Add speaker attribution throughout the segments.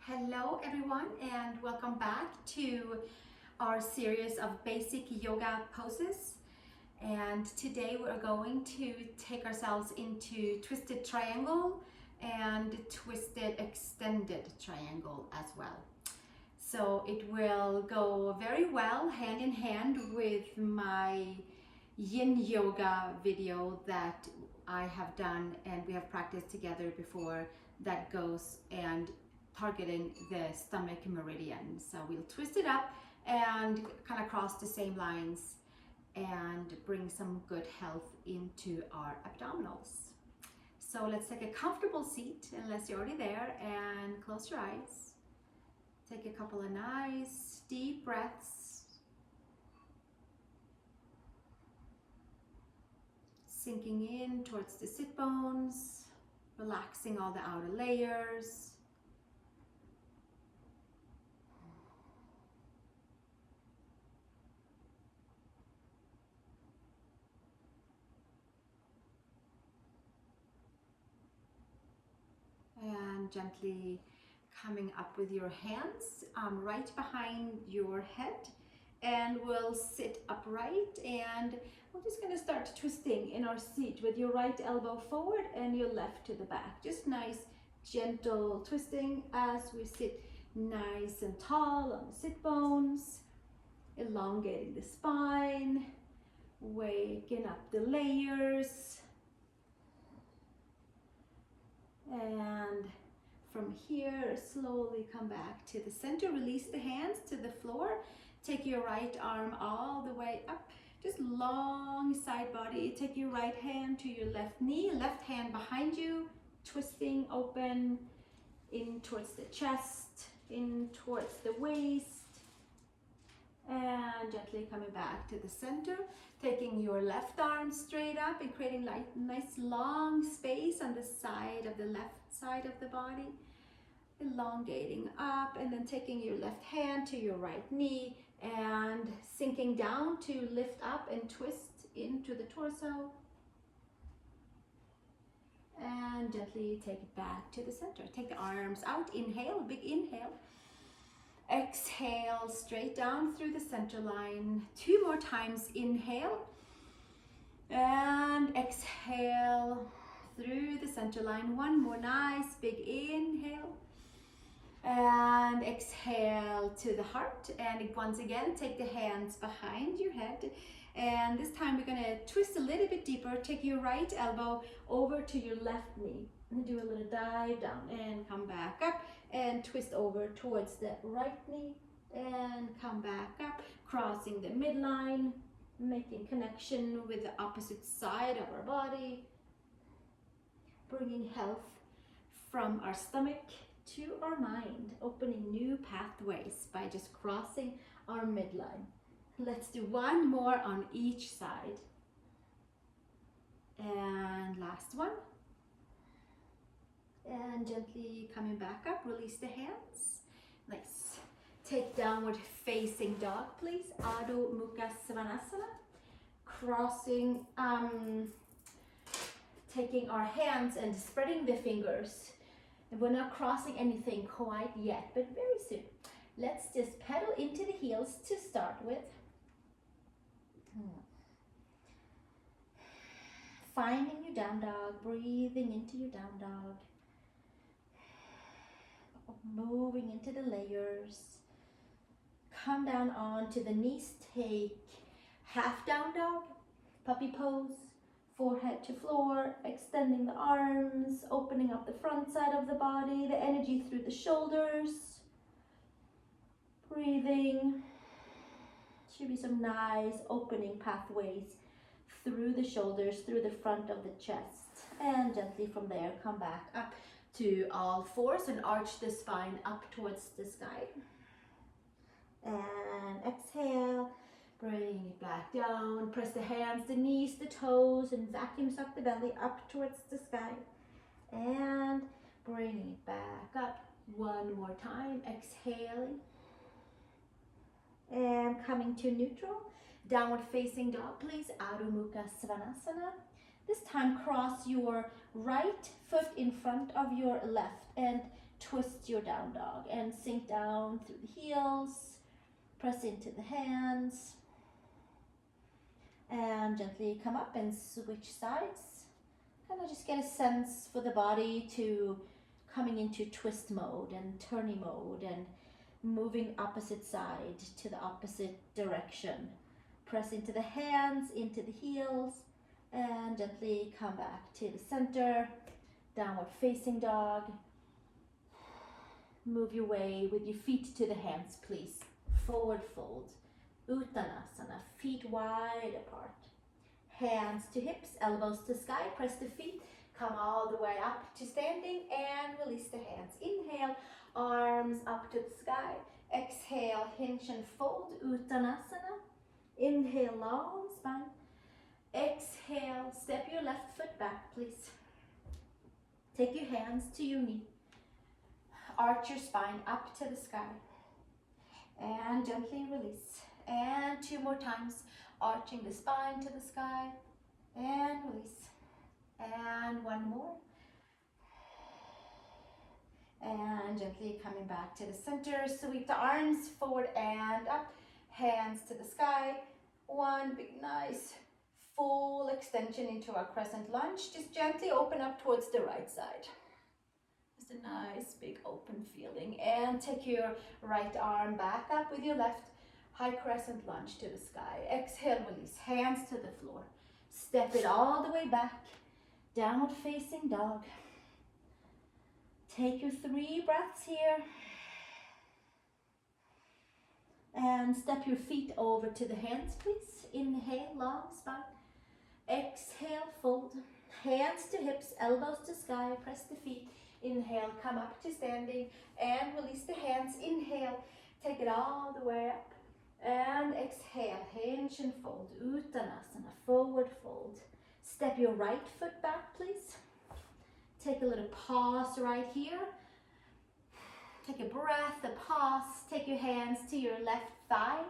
Speaker 1: Hello everyone and welcome back to our series of basic yoga poses. And today we're going to take ourselves into twisted triangle and twisted extended triangle as well. So it will go very well hand in hand with my Yin Yoga video that I have done and we have practiced together before, that goes and targeting the stomach meridian. So we'll twist it up and kind of cross the same lines and bring some good health into our abdominals. So let's take a comfortable seat, unless you're already there, and close your eyes. Take a couple of nice deep breaths. Sinking in towards the sit bones, relaxing all the outer layers. And gently coming up with your hands right behind your head, and we'll sit upright, and we're just going to start twisting in our seat with your right elbow forward and your left to the back. Just nice gentle twisting as we sit nice and tall on the sit bones, elongating the spine, waking up the layers. And from here, slowly come back to the center. Release the hands to the floor. Take your right arm all the way up. Just long side body. Take your right hand to your left knee. Left hand behind you. Twisting open in towards the chest, in towards the waist. And gently coming back to the center. Taking your left arm straight up and creating like nice long space on the side of the left side of the body. Elongating up, and then taking your left hand to your right knee and sinking down to lift up and twist into the torso. And gently take it back to the center. Take the arms out. Inhale, big inhale. Exhale, straight down through the center line. 2 more times. Inhale and exhale through the center line. 1 more nice big inhale and exhale to the heart. And once again, take the hands behind your head, and this time we're going to twist a little bit deeper. Take your right elbow over to your left knee and do a little dive down and come back up and twist over towards the right knee and come back up, crossing the midline, making connection with the opposite side of our body, bringing health from our stomach to our mind, opening new pathways by just crossing our midline. Let's do 1 more on each side. And last one. And gently coming back up, release the hands. Nice. Take downward facing dog, please. Adho Mukha Svanasana. Crossing, taking our hands and spreading the fingers. And we're not crossing anything quite yet, but very soon. Let's just pedal into the heels to start with. Finding your down dog, breathing into your down dog. Moving into the layers. Come down onto the knees, take half down dog, puppy pose, forehead to floor, extending the arms, opening up the front side of the body, the energy through the shoulders. Breathing. Should be some nice opening pathways through the shoulders, through the front of the chest. And gently from there, come back up to all fours and arch the spine up towards the sky. And exhale, bring it back down. Press the hands, the knees, the toes, and vacuum suck the belly up towards the sky. And bringing it back up. 1 more time, exhaling. And coming to neutral. Downward facing dog, please. Adho Mukha Svanasana. This time cross your right foot in front of your left and
Speaker 2: twist your down dog and sink down through the heels, press into the hands, and gently come up and switch sides. Kind of just get a sense for the body to coming into twist mode and turning mode and moving opposite side to the opposite direction. Press into the hands, into the heels, and gently come back to the center. Downward facing dog. Move your way with your feet to the hands, please. Forward fold. Uttanasana, feet wide apart. Hands to hips, elbows to sky. Press the feet, come all the way up to standing and release the hands. Inhale, arms up to the sky. Exhale, hinge and fold, Uttanasana. Inhale, long spine. Exhale, step your left foot back, please. Take your hands to your knee. Arch your spine up to the sky. And gently release. And 2 more times, arching the spine to the sky. And release. And 1 more. And gently coming back to the center. Sweep the arms forward and up. Hands to the sky. 1 big nice full extension into our crescent lunge. Just gently open up towards the right side. Just a nice big open feeling. And take your right arm back up with your left. High crescent lunge to the sky. Exhale, release. Hands to the floor. Step it all the way back. Downward facing dog. Take your 3 breaths here. And step your feet over to the hands, please. Inhale, long spine. Exhale, fold. Hands to hips, elbows to sky. Press the feet. Inhale, come up to standing. And release the hands. Inhale, take it all the way up. And exhale, hinge and fold. Uttanasana, forward fold. Step your right foot back, please. Take a little pause right here. Take a breath, a pause. Take your hands to your left thigh.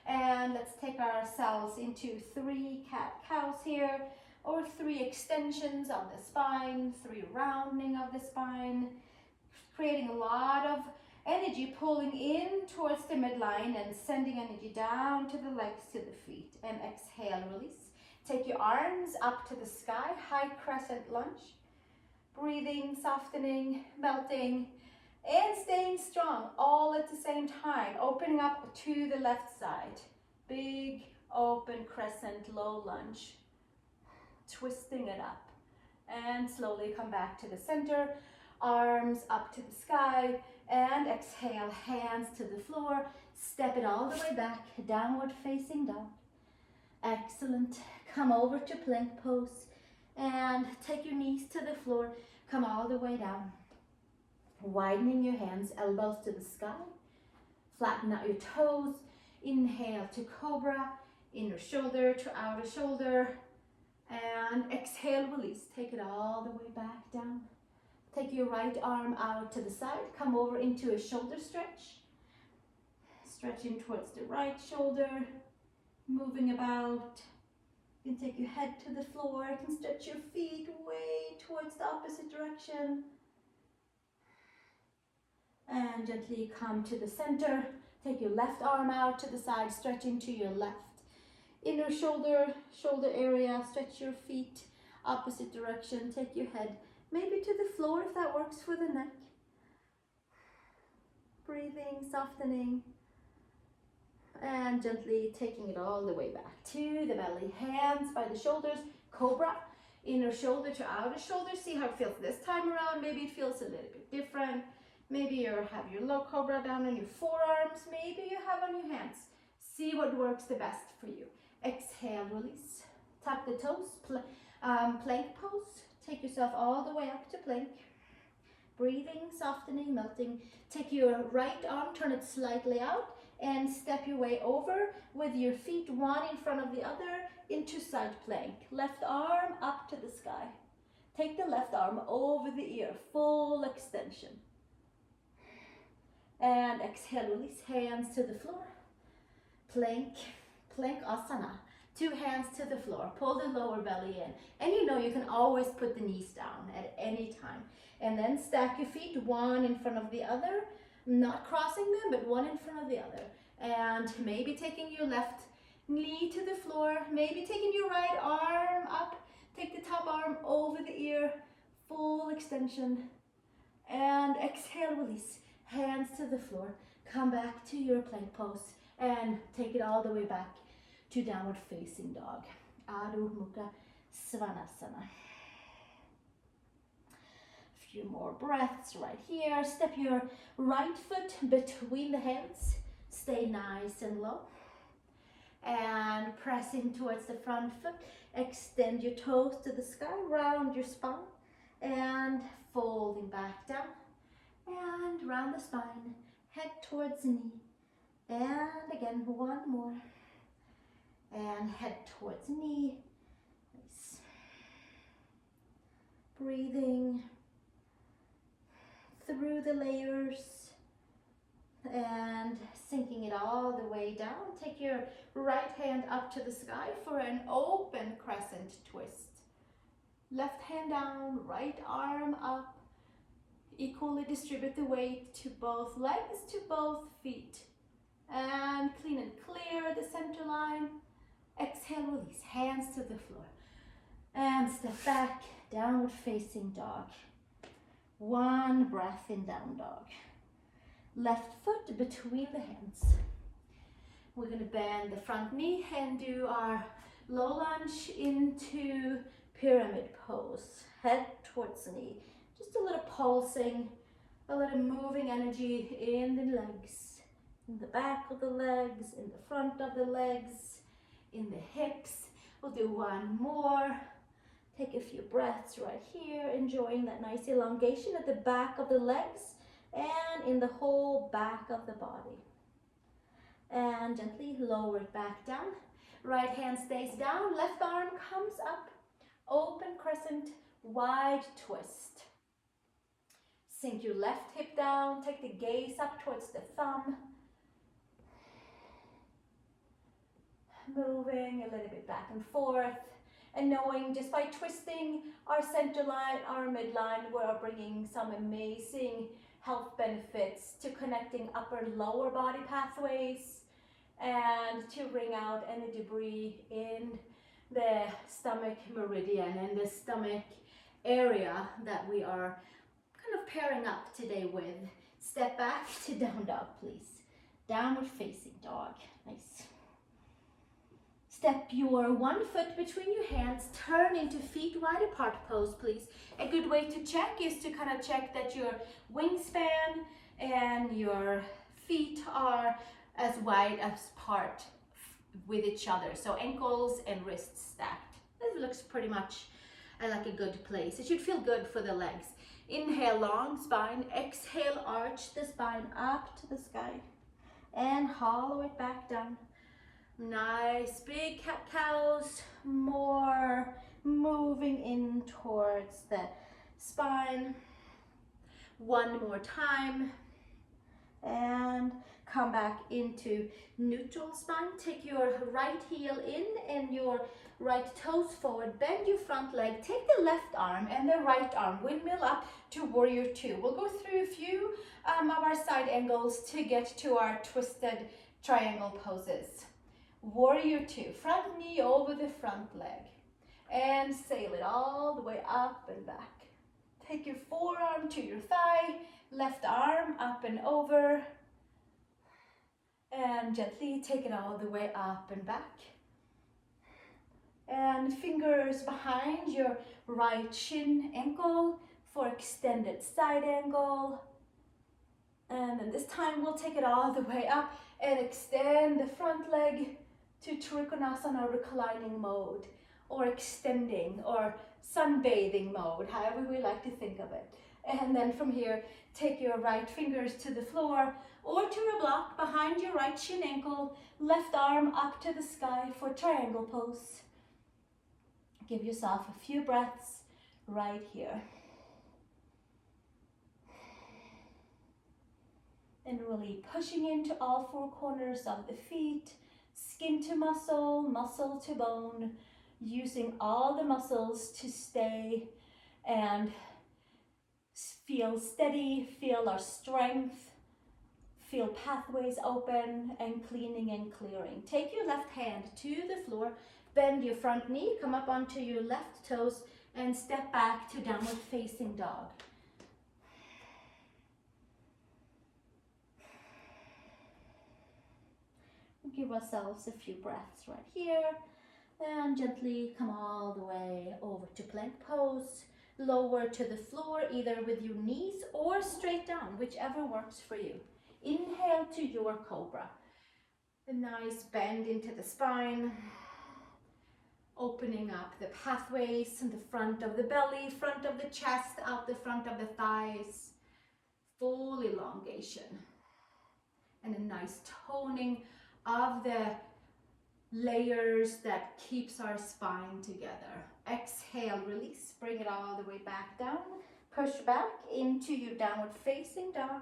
Speaker 2: And let's take ourselves into 3 cat-cows here, or 3 extensions of the spine, 3 rounding of the spine, creating a lot of energy pulling in towards the midline and sending energy down to the legs, to the feet. And exhale, release. Take your arms up to the sky, high crescent lunge. Breathing, softening, melting, and staying strong all at the same time. Opening up to the left side. Big open crescent low lunge. Twisting it up. And slowly come back to the center. Arms up to the sky. And exhale, hands to the floor. Step it all the way back. Downward facing dog. Excellent. Come over to plank pose. And take your knees to the floor. Come all the way down. Widening your hands, elbows to the sky. Flatten out your toes. Inhale to cobra. Inner shoulder to outer shoulder. And exhale, release. Take it all the way back down. Take your right arm out to the side. Come over into a shoulder stretch. Stretching towards the right shoulder. Moving about. You can take your head to the floor. You can stretch your feet way towards the opposite direction. And gently come to the center. Take your left arm out to the side, stretching to your left. Inner shoulder area, stretch your feet, opposite direction. Take your head maybe to the floor if that works for the neck. Breathing, softening. And gently taking it all the way back to the belly. Hands by the shoulders, cobra. Inner shoulder to outer shoulder. See how it feels this time around. Maybe it feels a little bit different. Maybe you have your low cobra down on your forearms. Maybe you have on your hands. See what works the best for you. Exhale, release. Tuck the toes. Plank pose. Take yourself all the way up to plank. Breathing, softening, melting. Take your right arm, turn it slightly out, and step your way over with your feet one in front of the other into side plank. Left arm up to the sky. Take the left arm over the ear, full extension. And exhale, release, hands to the floor. Plank asana. 2 hands to the floor, pull the lower belly in. And you know you can always put the knees down at any time. And then stack your feet, one in front of the other, not crossing them, but one in front of the other. And maybe taking your left knee to the floor, maybe taking your right arm up, take the top arm over the ear, full extension. And exhale, release, hands to the floor. Come back to your plank pose and take it all the way back to downward facing dog. Adho Mukha Svanasana. A few more breaths right here. Step your right foot between the hands. Stay nice and low. And pressing towards the front foot. Extend your toes to the sky, round your spine. And folding back down. And round the spine. Head towards the knee. And again, one more. And head towards knee. Nice. Breathing through the layers and sinking it all the way down. Take your right hand up to the sky for an open crescent twist. Left hand down, right arm up. Equally distribute the weight to both legs, to both feet. And clean and clear the center line. Exhale, release, hands to the floor. And step back, downward facing dog. One breath in down dog. Left foot between the hands. We're gonna bend the front knee and do our low lunge into pyramid pose. Head towards the knee. Just a little pulsing, a little moving energy in the legs. In the back of the legs, in the front of the legs, in the hips. We'll do one more. Take a few breaths right here, enjoying that nice elongation at the back of the legs and in the whole back of the body. And gently lower it back down. Right hand stays down, left arm comes up. Open crescent, wide twist. Sink your left hip down, take the gaze up towards the thumb. Moving a little bit back and forth. And knowing just by twisting our center line, our midline, we're bringing some amazing health benefits to connecting upper lower body pathways and to wring out any debris in the stomach meridian and the stomach area that we are kind of pairing up today with. Step back to down dog, please. Downward facing dog. Nice. Step your one foot between your hands, turn into feet wide apart pose, please. A good way to check is to kind of check that your wingspan and your feet are as wide as apart with each other. So ankles and wrists stacked. This looks pretty much like a good place. It should feel good for the legs. Inhale, long spine. Exhale, arch the spine up to the sky. And hollow it back down. Nice big cat-cows, more moving in towards the spine. One more time. And come back into neutral spine. Take your right heel in and your right toes forward. Bend your front leg. Take the left arm and the right arm. Windmill up to warrior two. We'll go through a few of our side angles to get to our twisted triangle poses. Warrior two, front knee over the front leg and sail it all the way up and back. Take your forearm to your thigh, left arm up and over, and gently take it all the way up and back. And fingers behind your right shin ankle for extended side angle. And then this time we'll take it all the way up and extend the front leg to Trikonasana reclining mode, or extending, or sunbathing mode, however we like to think of it. And then from here, take your right fingers to the floor or to a block behind your right shin ankle, left arm up to the sky for triangle pose. Give yourself a few breaths right here. And really pushing into all four corners of the feet, skin to muscle, muscle to bone, using all the muscles to stay and Feel steady, feel our strength, feel pathways open and cleaning and clearing. Take your left hand to the floor, bend your front knee, come up onto your left toes and step back to downward facing dog. Give ourselves a few breaths right here and gently come all the way over to plank pose. Lower to the floor either with your knees or straight down, whichever works for you. Inhale to your cobra. A nice bend into the spine, opening up the pathways in the front of the belly, front of the chest, out the front of the thighs. Full elongation and a nice toning of the layers that keeps our spine together. Exhale, release, bring it all the way back down. Push back into your downward facing dog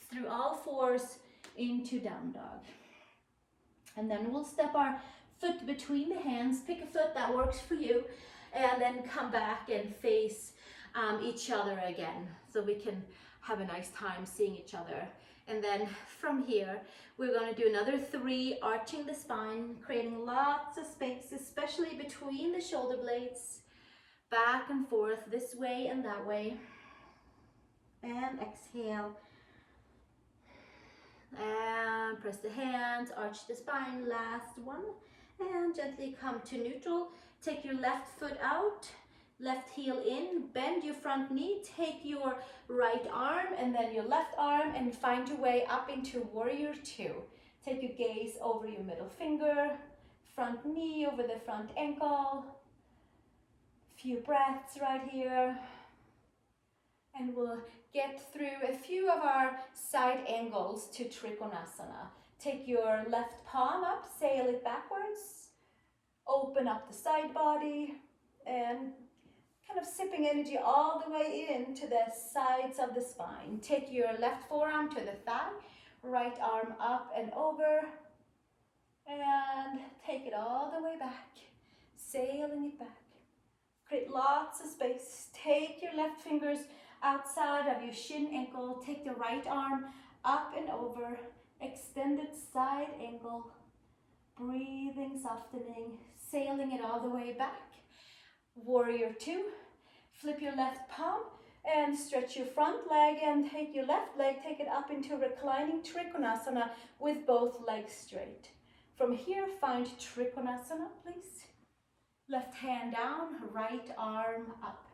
Speaker 2: through all fours into down dog. And then we'll step our foot between the hands, pick a foot that works for you, and then come back and face each other again so we can have a nice time seeing each other. And then from here, we're going to do another 3, arching the spine, creating lots of space, especially between the shoulder blades, back and forth, this way and that way. And exhale. And press the hands, arch the spine, last one. And gently come to neutral. Take your left foot out, left heel in, bend your front knee, take your right arm and then your left arm and find your way up into warrior 2. Take your gaze over your middle finger, front knee over the front ankle. Few breaths right here. And we'll get through a few of our side angles to Trikonasana. Take your left palm up, sail it backwards. Open up the side body and kind of sipping energy all the way into the sides of the spine. Take your left forearm to the thigh, right arm up and over, and take it all the way back, sailing it back. Create lots of space. Take your left fingers outside of your shin ankle, take the right arm up and over, extended side angle, breathing, softening, sailing it all the way back. Warrior 2, flip your left palm and stretch your front leg and take your left leg, take it up into reclining Trikonasana with both legs straight. From here, find Trikonasana, please. Left hand down, right arm up.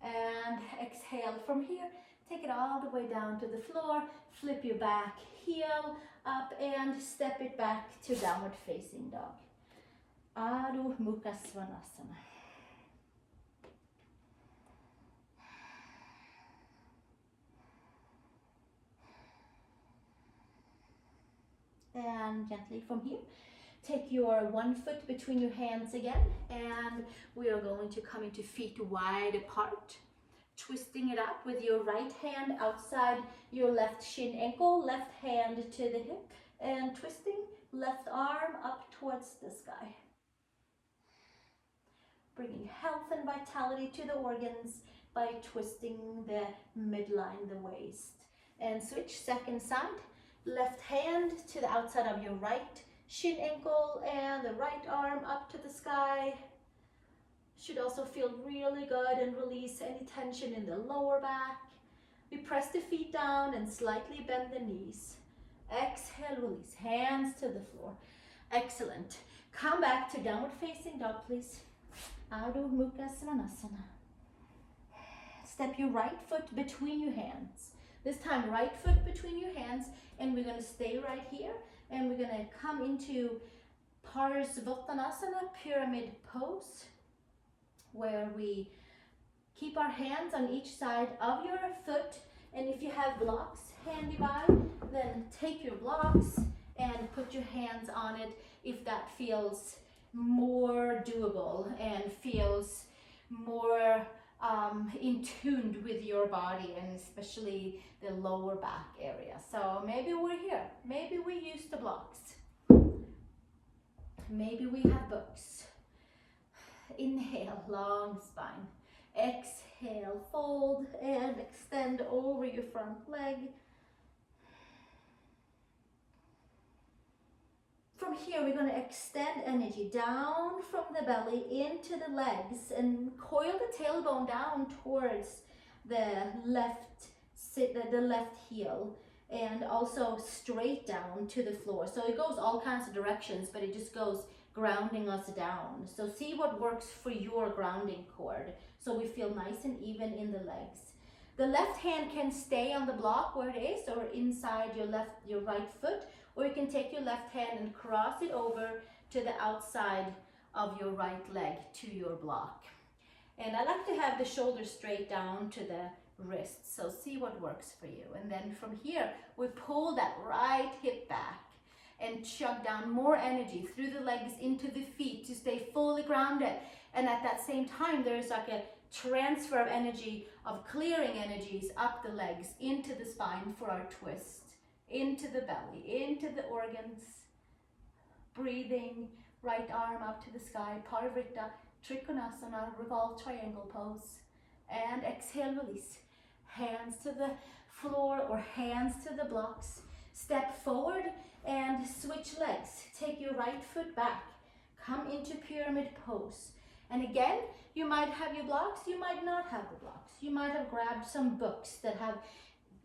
Speaker 2: And exhale from here, take it all the way down to the floor, flip your back heel up and step it back to downward facing dog. Adho Mukha Svanasana. And gently from here, take your one foot between your hands again, and we are going to come into feet wide apart, twisting it up with your right hand outside your left shin ankle, left hand to the hip, and twisting left arm up towards the sky. Bringing health and vitality to the organs by twisting the midline, the waist. And switch second side, left hand to the outside of your right shin ankle and the right arm up to the sky. Should also feel really good and release any tension in the lower back. We press the feet down and slightly bend the knees. Exhale, release, hands to the floor. Excellent. Come back to downward facing dog, please. Adho Mukha Svanasana. Step your right foot between your hands. This time, right foot between your hands, and we're going to stay right here. And we're going to come into Parsvottanasana, pyramid pose, where we keep our hands on each side of your foot. And if you have blocks handy by, then take your blocks and put your hands on it if that feels more doable and feels more in tune with your body, and especially the lower back area. So maybe we're here, maybe we use the blocks, maybe we have books. Inhale, long spine. Exhale, fold and extend over your front leg. From here, we're going to extend energy down from the belly into the legs and coil the tailbone down towards the left heel, and also straight down to the floor. So it goes all kinds of directions, but it just goes grounding us down. So see what works for your grounding cord, so we feel nice and even in the legs. The left hand can stay on the block where it is, or inside your right foot, or you can take your left hand and cross it over to the outside of your right leg to your block. And I like to have the shoulders straight down to the wrists, so see what works for you. And then from here, we pull that right hip back and chug down more energy through the legs into the feet to stay fully grounded. And at that same time, there's like a transfer of energy, of clearing energies up the legs into the spine for our twist, into the belly, into the organs. Breathing, right arm up to the sky, Parivrtta, Trikonasana, revolved triangle pose. And exhale, release. Hands to the floor or hands to the blocks. Step forward and switch legs. Take your right foot back. Come into pyramid pose. And again, you might have your blocks, you might not have the blocks. You might have grabbed some books that have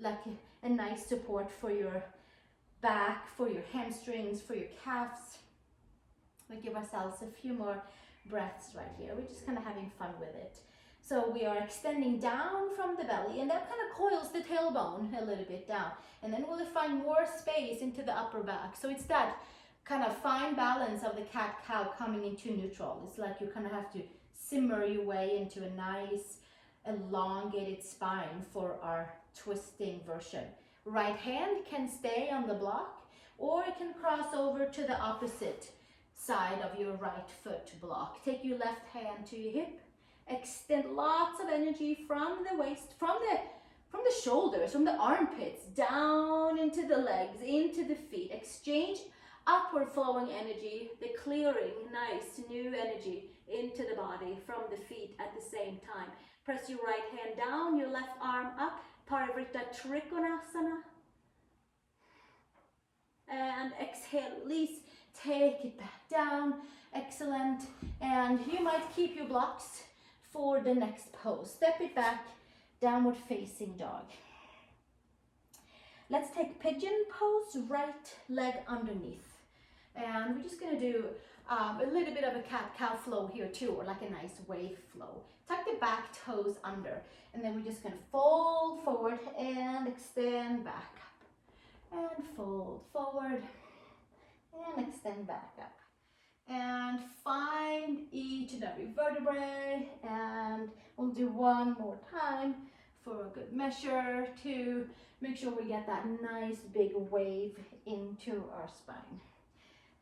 Speaker 2: like a nice support for your back, for your hamstrings, for your calves. We give ourselves a few more breaths right here. We're just kind of having fun with it. So we are extending down from the belly, and that kind of coils the tailbone a little bit down. And then we'll find more space into the upper back. So it's that kind of fine balance of the cat-cow coming into neutral. It's like you kind of have to simmer your way into a nice elongated spine for our twisting version. Right hand can stay on the block, or it can cross over to the opposite side of your right foot block. Take your left hand to your hip. Extend lots of energy from the waist, from the shoulders, from the armpits, down into the legs, into the feet. Exchange upward flowing energy, the clearing, nice new energy into the body from the feet at the same time. Press your right hand down, your left arm up, Parivrtta Trikonasana. And exhale, release, take it back down. Excellent. And you might keep your blocks for the next pose. Step it back, downward facing dog. Let's take pigeon pose, right leg underneath. And we're just gonna do a little bit of a cat-cow flow here too, or like a nice wave flow. Tuck the back toes under, and then we're just gonna fold forward and extend back up. And fold forward and extend back up. And find each and every vertebrae, and we'll do one more time for a good measure to make sure we get that nice big wave into our spine.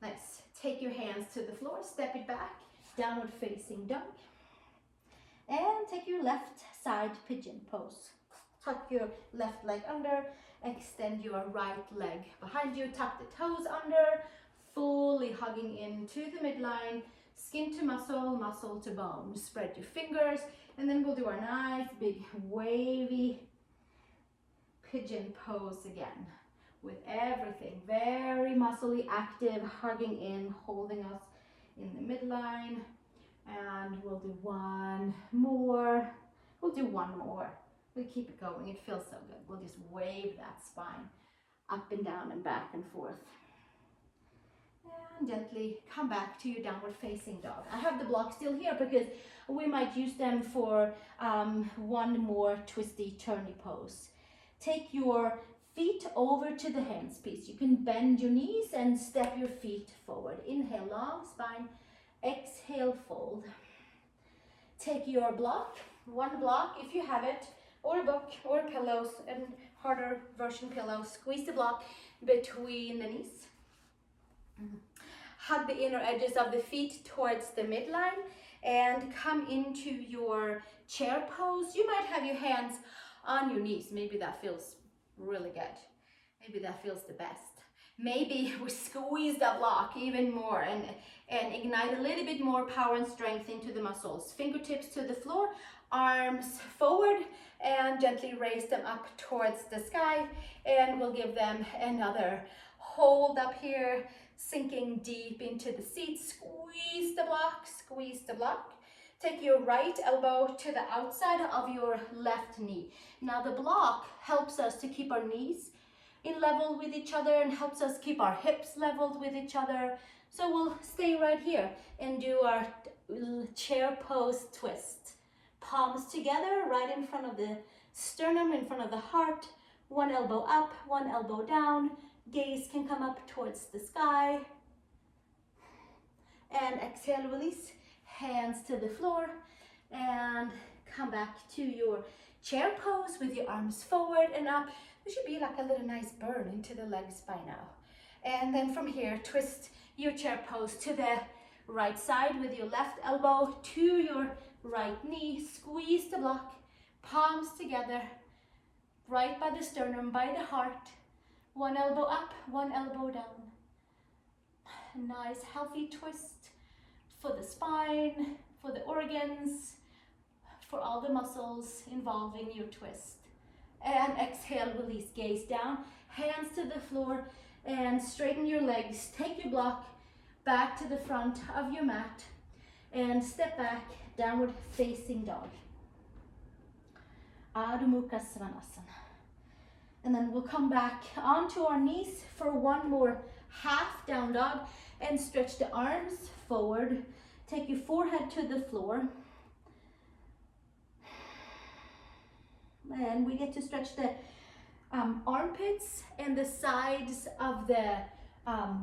Speaker 2: Nice. Take your hands to the floor, step it back, downward facing dog. And take your left side pigeon pose. Tuck your left leg under, extend your right leg behind you, tuck the toes under, fully hugging into the midline, skin to muscle, muscle to bone. Spread your fingers, and then we'll do our nice big wavy pigeon pose again, with everything very muscly, active, hugging in, holding us in the midline. And we'll do one more. We'll do one more. We keep it going. It feels so good. We'll just wave that spine up and down and back and forth. And gently come back to your downward facing dog. I have the block still here because we might use them for one more twisty turny pose. Take your feet over to the hands, please. You can bend your knees and step your feet forward. Inhale, long spine. Exhale, fold. Take your block, one block if you have it, or a book, or pillows, and harder version pillow. Squeeze the block between the knees. Hug the inner edges of the feet towards the midline and come into your chair pose. You might have your hands on your knees. Maybe that feels really good. Maybe that feels the best. Maybe we squeeze that block even more and ignite a little bit more power and strength into the muscles. Fingertips to the floor,
Speaker 1: arms forward and gently raise them up towards the sky, and we'll give them another hold up here, sinking deep into the seat. Squeeze the block, squeeze the block. Take your right elbow to the outside of your left knee. Now the block helps us to keep our knees in level with each other and helps us keep our hips leveled with each other. So we'll stay right here and do our chair pose twist. Palms together right in front of the sternum, in front of the heart. One elbow up, one elbow down. Gaze can come up towards the sky. And exhale, release. Hands to the floor. And come back to your chair pose with your arms forward and up. There should be like a little nice burn into the legs by now. And then from here, twist your chair pose to the right side with your left elbow to your right knee. Squeeze the block, palms together, right by the sternum, by the heart. One elbow up, one elbow down. Nice healthy twist for the spine, for the organs, for all the muscles involved in your twist. And exhale, release, gaze down, hands to the floor, and straighten your legs. Take your block back to the front of your mat and step back, downward facing dog. Adho Mukha Svanasana. And then we'll come back onto our knees for one more half down dog and stretch the arms forward. Take your forehead to the floor. And we get to stretch the armpits and the sides of the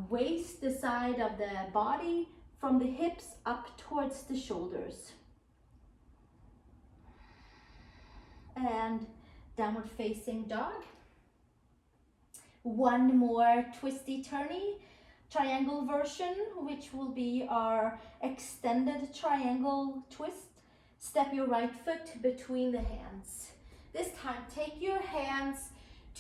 Speaker 1: waist, the side of the body, from the hips up towards the shoulders. And downward facing dog. One more twisty turny triangle version, which will be our extended triangle twist. Step your right foot between the hands. This time, take your hands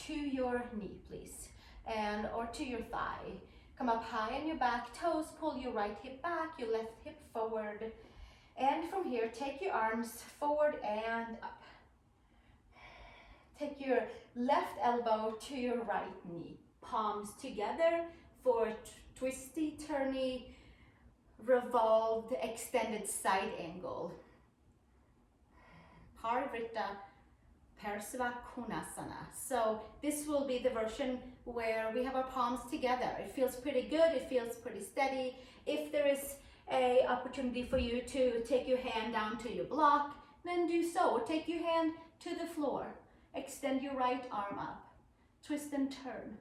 Speaker 1: to your knee, please, and or to your thigh. Come up high on your back toes, pull your right hip back, your left hip forward. And from here, take your arms forward and up. Take your left elbow to your right knee. Palms together for twisty, turny, revolved, extended side angle. Parivrtta Parsva Konasana. So this will be the version where we have our palms together. It feels pretty good, it feels pretty steady. If there is a opportunity for you to take your hand down to your block, then do so. Or take your hand to the floor. Extend your right arm up. Twist and turn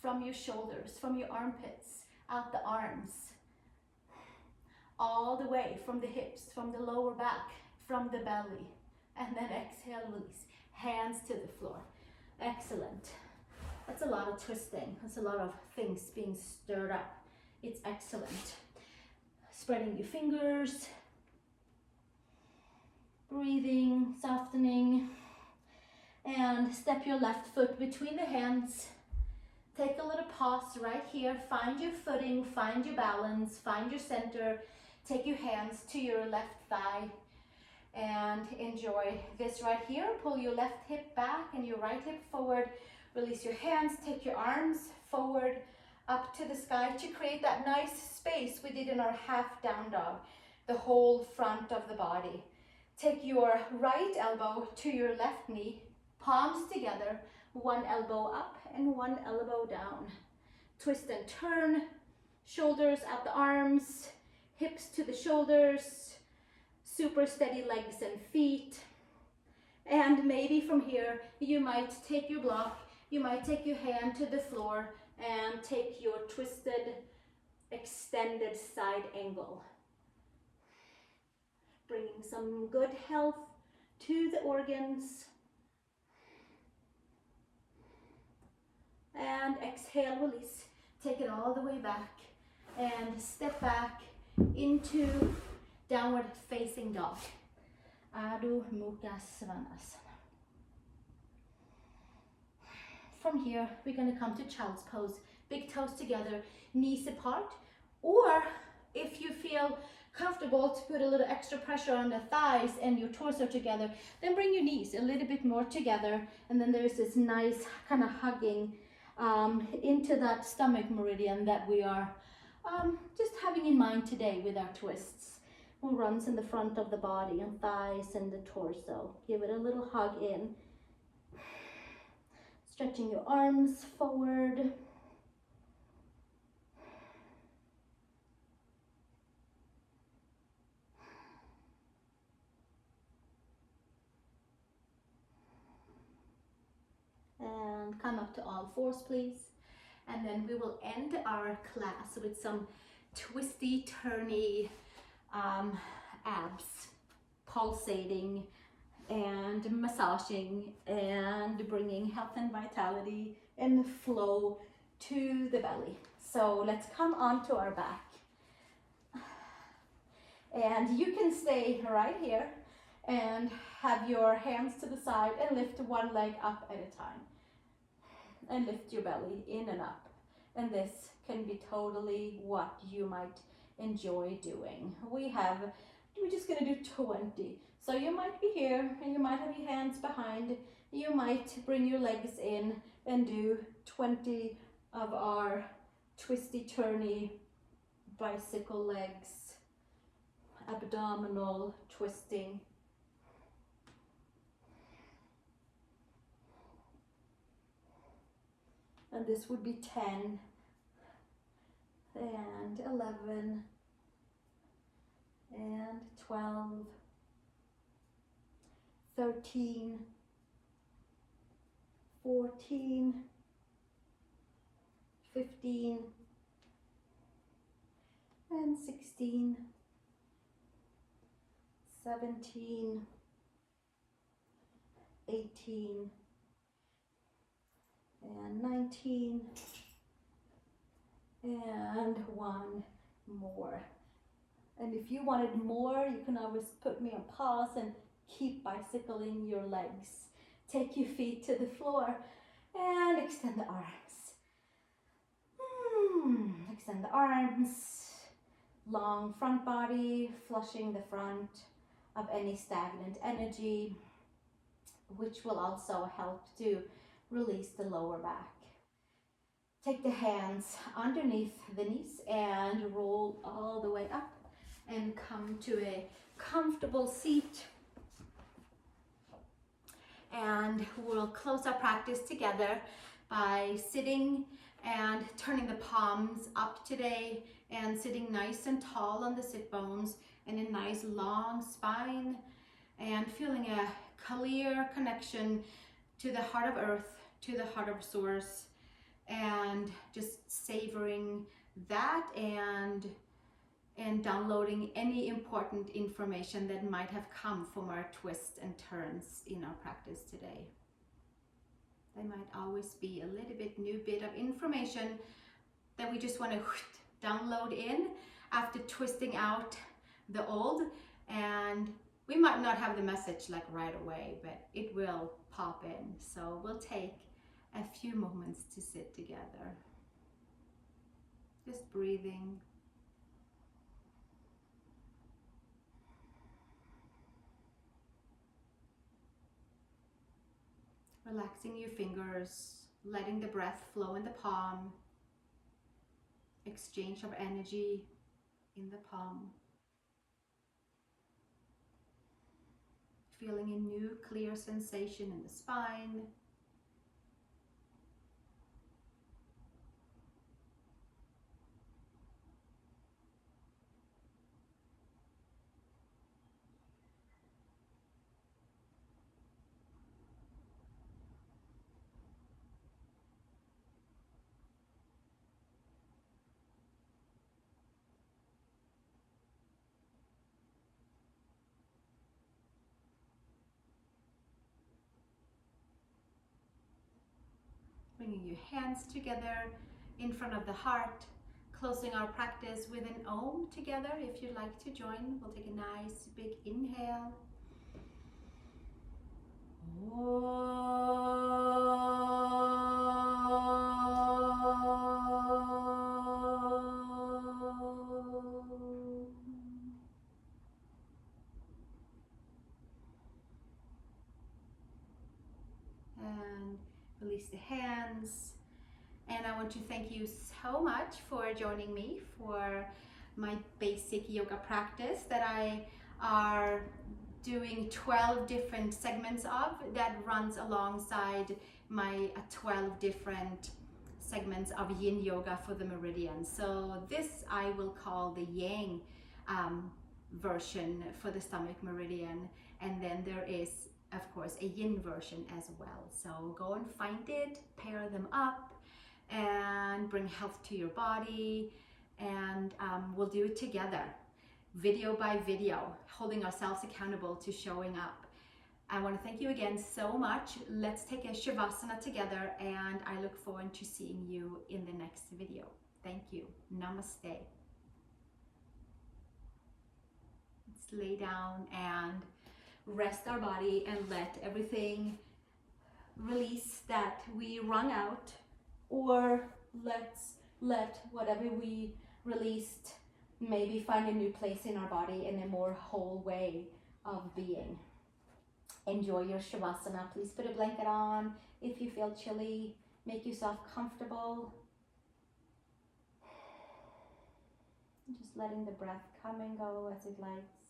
Speaker 1: from your shoulders, from your armpits, out the arms. All the way from the hips, from the lower back, from the belly. And then exhale, release. Hands to the floor. Excellent. That's a lot of twisting. That's a lot of things being stirred up. It's excellent. Spreading your fingers. Breathing, softening. And step your left foot between the hands. Take a little pause right here. Find your footing, find your balance, find your center. Take your hands to your left thigh. And enjoy this right here. Pull your left hip back and your right hip forward. Release your hands, take your arms forward up to the sky to create that nice space we did in our half down dog, the whole front of the body. Take your right elbow to your left knee, palms together, one elbow up and one elbow down. Twist and turn, shoulders out the arms, hips to the shoulders, super steady legs and feet. And maybe from here, you might take your block, you might take your hand to the floor and take your twisted, extended side angle. Bringing some good health to the organs. And exhale, release. Take it all the way back and step back into downward facing dog. Adho Mukha Svanasana. From here, we're going to come to child's pose. Big toes together, knees apart. Or if you feel
Speaker 2: comfortable to put a little extra pressure on the thighs and your torso together, then bring your knees a little bit more together, and then there's this nice kind of hugging into that stomach meridian that we are just having in mind today with our twists. Who runs in the front of the body and thighs and the torso. Give it a little hug in. Stretching your arms forward. And come up to all fours, please. And then we will end our class with some twisty, turny abs, pulsating and massaging and bringing health and vitality and flow to the belly. So let's come onto our back. And you can stay right here and have your hands to the side and lift one leg up at a time. And lift your belly in and up. And this can be totally what you might enjoy doing. We're just gonna do 20. So you might be here and you might have your hands behind. You might bring your legs in and do 20 of our twisty turny bicycle legs, abdominal twisting. And this would be 10 and 11 and 12, 13, 14, 15, and 16, 17, 18, and 19, and one more. And if you wanted more, you can always put me on pause and keep bicycling your legs. Take your feet to the floor and extend the arms. Extend the arms. Long front body, flushing the front of any stagnant energy, which will also help to release the lower back. Take the hands underneath the knees and roll all the way up and come to a comfortable seat. And we'll close our practice together by sitting and turning the palms up today and sitting nice and tall on the sit bones and a nice long spine, and feeling a clear connection to the heart of earth, to the heart of source, and just savoring that and downloading any important information that might have come from our twists and turns in our practice today. There might always be a little bit new bit of information that we just want to download in after twisting out the old, and we might not have the message like right away, but it will pop in. So we'll take a few moments to sit together. Just breathing. Relaxing your fingers, letting the breath flow in the palm. Exchange of energy in the palm. Feeling a new clear sensation in the spine. Bringing your hands together in front of the heart, closing our practice with an Om together. If you'd like to join, we'll take a nice big inhale.
Speaker 1: and release the hands. And I want to thank you so much for joining me for my basic yoga practice that I are doing 12 different segments of, that runs alongside my 12 different segments of Yin Yoga for the meridian. So this I will call the Yang version for the stomach meridian, and then there is of course a Yin version as well. So go and find it, pair them up, and bring health to your body, and we'll do it together, video by video, holding ourselves accountable to showing up. I want to thank you again so much. Let's take a Shavasana together, and I look forward to seeing you in the next video. Thank you. Namaste. Let's lay down and rest our body and let everything release that we wrung out, or let's let whatever we released maybe find a new place in our body in a more whole way of being. Enjoy your Shavasana. Please put a blanket on if you feel chilly. Make yourself comfortable. Just letting the breath come and go as it likes.